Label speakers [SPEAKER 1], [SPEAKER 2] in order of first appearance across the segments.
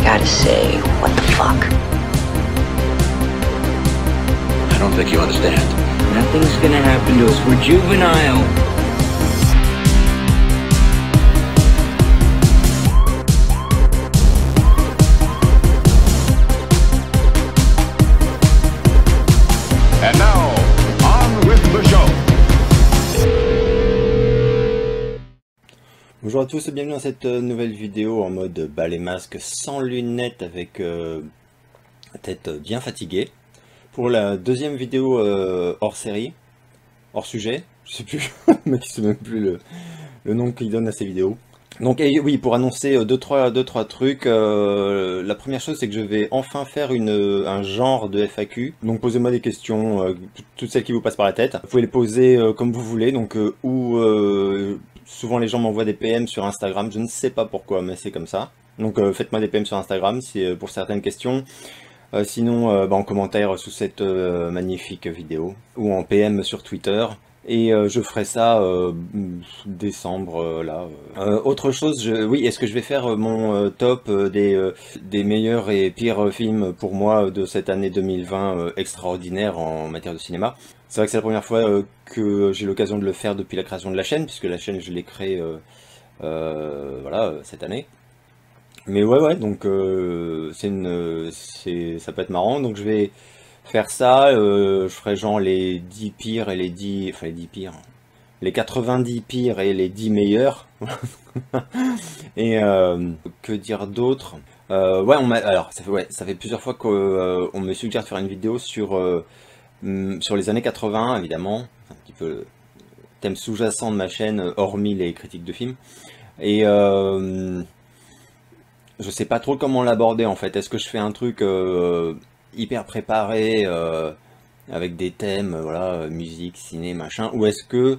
[SPEAKER 1] gotta say, what the fuck?
[SPEAKER 2] I don't think you understand.
[SPEAKER 1] Nothing's gonna happen to us. We're juvenile.
[SPEAKER 3] And now, on with the show.
[SPEAKER 4] Bonjour à tous et bienvenue dans cette nouvelle vidéo en mode balai masque sans lunettes avec tête bien fatiguée. Pour la deuxième vidéo hors série, hors sujet, je sais plus, mais je sais même plus le nom qu'il donne à ces vidéos. Donc oui, pour annoncer deux trois trucs, la première chose c'est que je vais enfin faire un genre de FAQ. Donc posez-moi des questions, toutes celles qui vous passent par la tête. Vous pouvez les poser comme vous voulez, donc souvent les gens m'envoient des PM sur Instagram, je ne sais pas pourquoi, mais c'est comme ça. Donc faites-moi des PM sur Instagram, c'est pour certaines questions. Sinon en commentaire sous cette magnifique vidéo, ou en PM sur Twitter. Et je ferai ça décembre là. Autre chose, oui, est-ce que je vais faire mon top des meilleurs et pires films pour moi de cette année 2020 extraordinaire en matière de cinéma. C'est vrai que c'est la première fois que j'ai l'occasion de le faire depuis la création de la chaîne, puisque la chaîne je l'ai créée voilà, cette année. Mais ouais, donc ça peut être marrant, donc je vais faire ça, je ferai genre les 10 pires et les 10... Enfin les 10 pires... Les 90 pires et les 10 meilleurs. Et que dire d'autre? Ouais, alors ça fait plusieurs fois qu'on me suggère de faire une vidéo sur les années 80, évidemment. Un petit peu le thème sous-jacent de ma chaîne, hormis les critiques de films. Et je sais pas trop comment l'aborder en fait. Est-ce que je fais un truc hyper préparé avec des thèmes, voilà, musique, ciné, machin, ou est-ce que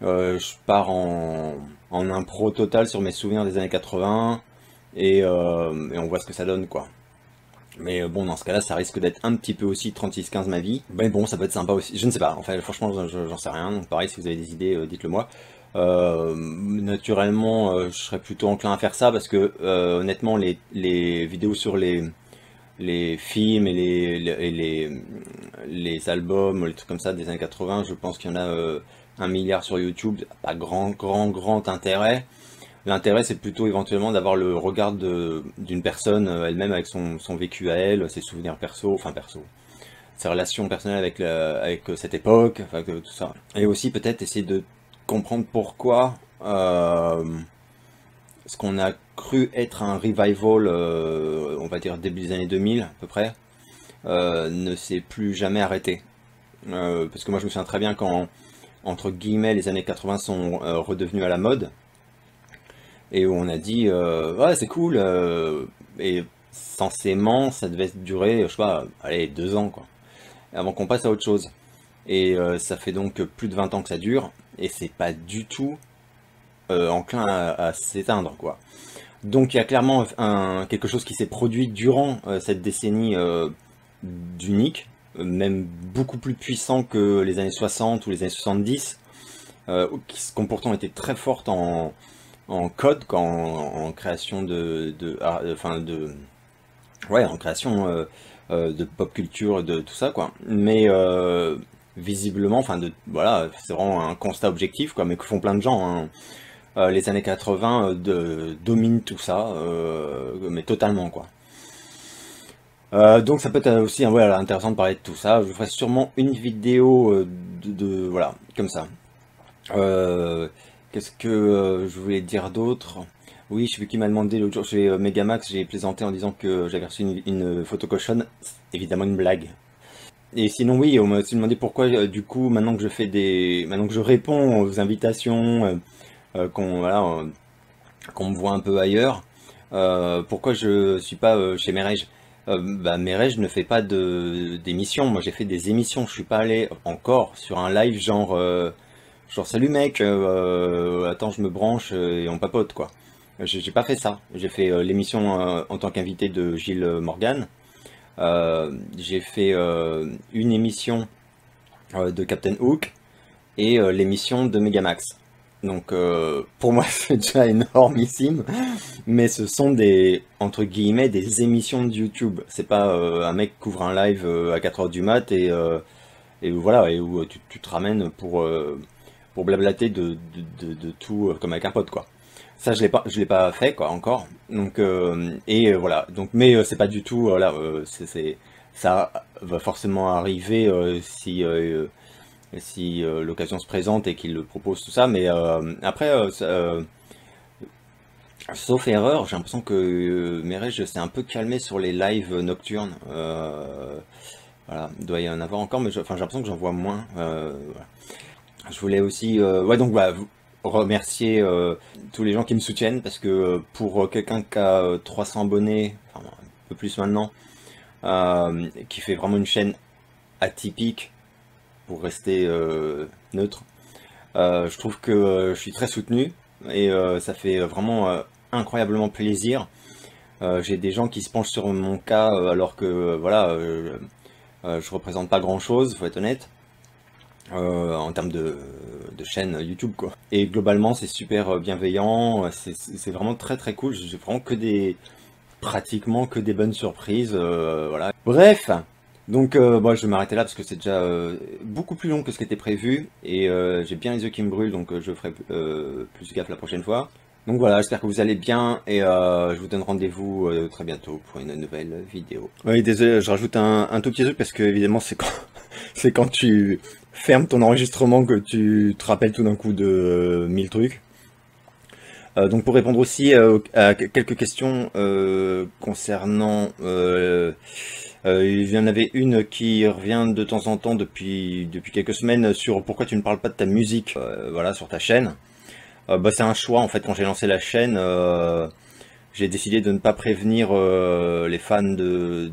[SPEAKER 4] je pars en impro total sur mes souvenirs des années 80 et on voit ce que ça donne quoi. Mais bon, dans ce cas-là, ça risque d'être un petit peu aussi 36-15 ma vie. Mais bon, ça peut être sympa aussi. Je ne sais pas. Enfin, franchement, j'en sais rien. Donc pareil, si vous avez des idées, dites-le moi. Naturellement, je serais plutôt enclin à faire ça parce que honnêtement, les vidéos sur les films et les albums, les trucs comme ça des années 80, je pense qu'il y en a 1 milliard sur YouTube. Pas grand intérêt. L'intérêt, c'est plutôt éventuellement d'avoir le regard d'une personne elle-même avec son vécu à elle, ses souvenirs perso, ses relations personnelles avec cette époque, enfin tout ça. Et aussi peut-être essayer de comprendre pourquoi ce qu'on a cru être un revival, on va dire début des années 2000 à peu près, ne s'est plus jamais arrêté. Parce que moi je me souviens très bien quand, entre guillemets, les années 80 sont redevenues à la mode, et où on a dit ouais c'est cool, et censément ça devait durer, je sais pas, allez 2 ans quoi, avant qu'on passe à autre chose. Et ça fait donc plus de 20 ans que ça dure, et c'est pas du tout enclin à s'éteindre quoi. Donc il y a clairement quelque chose qui s'est produit durant cette décennie d'unique, même beaucoup plus puissant que les années 60 ou les années 70, qui ont pourtant été très fortes en code, en création ouais, en création de pop culture, de tout ça quoi. Mais visiblement, voilà, c'est vraiment un constat objectif quoi, mais que font plein de gens, hein. Les années 80 dominent tout ça, mais totalement quoi. Donc ça peut être aussi voilà, intéressant de parler de tout ça. Je ferai sûrement une vidéo voilà, comme ça. Qu'est-ce que je voulais dire d'autre? Oui, je sais plus qui m'a demandé l'autre jour chez Megamax, j'ai plaisanté en disant que j'avais reçu une photo cochonne. Évidemment une blague. Et sinon oui, on m'a aussi demandé pourquoi du coup maintenant que je réponds aux invitations, qu'on me voit un peu ailleurs, pourquoi je suis pas chez Merej. Merej ne fait pas d'émissions. Moi j'ai fait des émissions, je suis pas allé encore sur un live genre salut mec, attends je me branche et on papote quoi. J'ai pas fait ça. J'ai fait l'émission en tant qu'invité de Gilles Morgan. J'ai fait une émission de Captain Hook et l'émission de Megamax. Donc pour moi c'est déjà énormissime, mais ce sont des, entre guillemets, des émissions de YouTube. C'est pas un mec qui ouvre un live à 4 heures du mat et voilà, et où tu te ramènes pour blablater de tout comme avec un pote, quoi. Ça je l'ai pas fait, quoi, encore. Donc voilà. Donc mais c'est pas du tout, voilà, ça va forcément arriver si l'occasion se présente et qu'il le propose, tout ça. Mais après, sauf erreur, j'ai l'impression que Merej s'est un peu calmé sur les lives nocturnes. Voilà, il doit y en avoir encore, mais enfin, j'ai l'impression que j'en vois moins. Voilà. Je voulais aussi, ouais, donc bah, remercier tous les gens qui me soutiennent, parce que pour quelqu'un qui a 300 abonnés, enfin un peu plus maintenant, qui fait vraiment une chaîne atypique, pour rester neutre, je trouve que je suis très soutenu, et ça fait vraiment incroyablement plaisir. J'ai des gens qui se penchent sur mon cas, alors que voilà, je représente pas grand chose, faut être honnête, en termes de chaîne YouTube, quoi. Et globalement c'est super bienveillant, c'est vraiment très très cool. J'ai vraiment pratiquement que des bonnes surprises, voilà. Bref, donc bon, je vais m'arrêter là parce que c'est déjà beaucoup plus long que ce qui était prévu, et j'ai bien les yeux qui me brûlent, donc je ferai plus gaffe la prochaine fois. Donc voilà, j'espère que vous allez bien, et je vous donne rendez-vous très bientôt pour une nouvelle vidéo. Oui, désolé, je rajoute un tout petit truc, parce que évidemment c'est c'est quand tu fermes ton enregistrement que tu te rappelles tout d'un coup de 1000 trucs. Donc pour répondre aussi à quelques questions concernant... il y en avait une qui revient de temps en temps depuis quelques semaines sur pourquoi tu ne parles pas de ta musique, voilà, sur ta chaîne. Bah, c'est un choix en fait. Quand j'ai lancé la chaîne, j'ai décidé de ne pas prévenir les fans de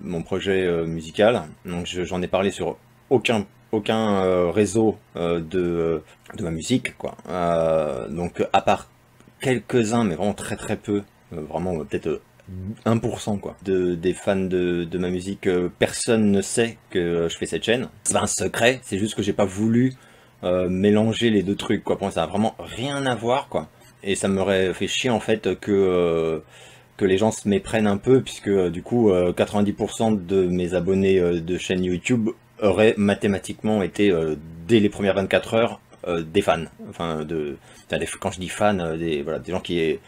[SPEAKER 4] mon projet musical. Donc j'en ai parlé sur aucun réseau de ma musique, quoi. Donc à part quelques-uns, mais vraiment très très peu, vraiment peut-être 1%, quoi, des fans de ma musique, personne ne sait que je fais cette chaîne. C'est pas un secret, c'est juste que j'ai pas voulu mélanger les deux trucs, quoi. Pour moi ça a vraiment rien à voir, quoi. Et ça m'aurait fait chier en fait que les gens se méprennent un peu, puisque du coup 90% de mes abonnés de chaîne YouTube auraient mathématiquement été dès les premières 24 heures des fans. Enfin, quand je dis fans, voilà, des gens qui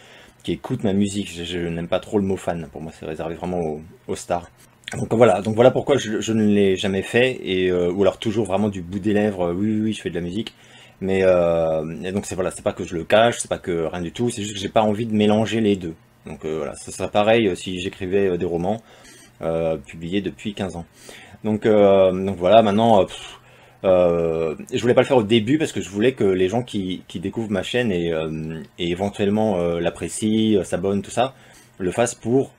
[SPEAKER 4] écoutent ma musique. Je n'aime pas trop le mot fan, pour moi c'est réservé vraiment aux stars. Donc voilà pourquoi je ne l'ai jamais fait, et ou alors toujours vraiment du bout des lèvres, oui je fais de la musique. Mais et donc voilà, c'est pas que je le cache, c'est pas que rien du tout, c'est juste que j'ai pas envie de mélanger les deux. Donc voilà, ça serait pareil si j'écrivais des romans publiés depuis 15 ans. Donc voilà, maintenant, je voulais pas le faire au début parce que je voulais que les gens qui découvrent ma chaîne et éventuellement l'apprécient, s'abonnent, tout ça, le fassent pour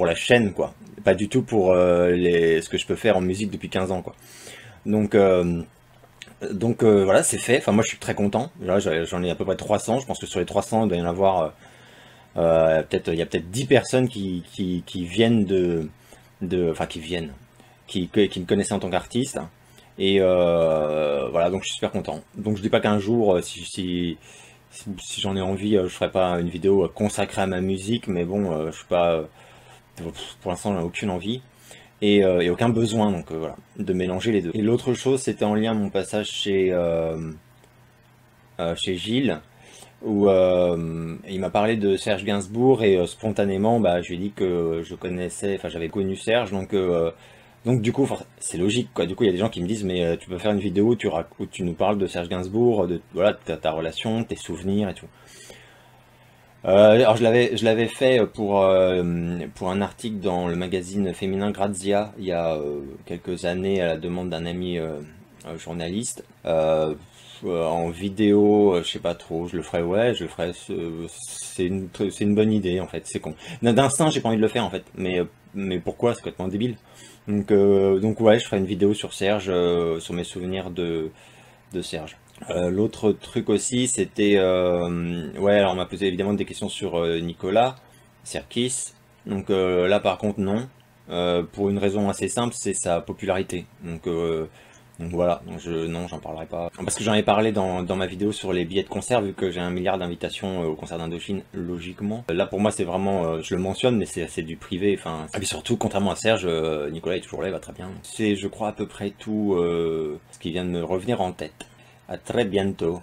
[SPEAKER 4] la chaîne, quoi. Pas du tout pour ce que je peux faire en musique depuis 15 ans, quoi. Donc voilà, c'est fait. Enfin, moi je suis très content. Là, j'en ai à peu près 300. Je pense que sur les 300, il doit y en avoir il y a peut-être 10 personnes qui viennent enfin qui me connaissaient en tant qu'artiste. Et voilà, donc je suis super content. Donc je dis pas qu'un jour, si j'en ai envie, je ferai pas une vidéo consacrée à ma musique, mais bon, je suis pas, pour l'instant, j'en ai aucune envie. Et aucun besoin, donc voilà, de mélanger les deux. Et l'autre chose, c'était en lien à mon passage chez Gilles, où il m'a parlé de Serge Gainsbourg, et spontanément, bah, je lui ai dit que je connaissais, enfin j'avais connu Serge, donc du coup, c'est logique, quoi. Du coup, il y a des gens qui me disent, mais tu peux faire une vidéo où tu nous parles de Serge Gainsbourg, de voilà, ta relation, tes souvenirs et tout. Alors je l'avais fait pour un article dans le magazine féminin Grazia il y a quelques années, à la demande d'un ami journaliste. En vidéo, je sais pas trop, je le ferai, ouais, je le ferai, c'est une bonne idée en fait, c'est con. D'instinct, j'ai pas envie de le faire en fait, mais pourquoi, c'est complètement débile. Donc ouais, je ferai une vidéo sur Serge, sur mes souvenirs de Serge. L'autre truc aussi, c'était, ouais, alors on m'a posé évidemment des questions sur Nicolas Sirkis. Donc là par contre non, pour une raison assez simple, c'est sa popularité. Donc Donc voilà, donc non, j'en parlerai pas. Parce que j'en ai parlé dans ma vidéo sur les billets de concert, vu que j'ai 1 milliard d'invitations au concert d'Indochine, logiquement. Là pour moi c'est vraiment, je le mentionne, mais c'est du privé, enfin... Et puis surtout, contrairement à Serge, Nicolas est toujours là, il va très bien. C'est je crois à peu près tout ce qui vient de me revenir en tête. À très bientôt.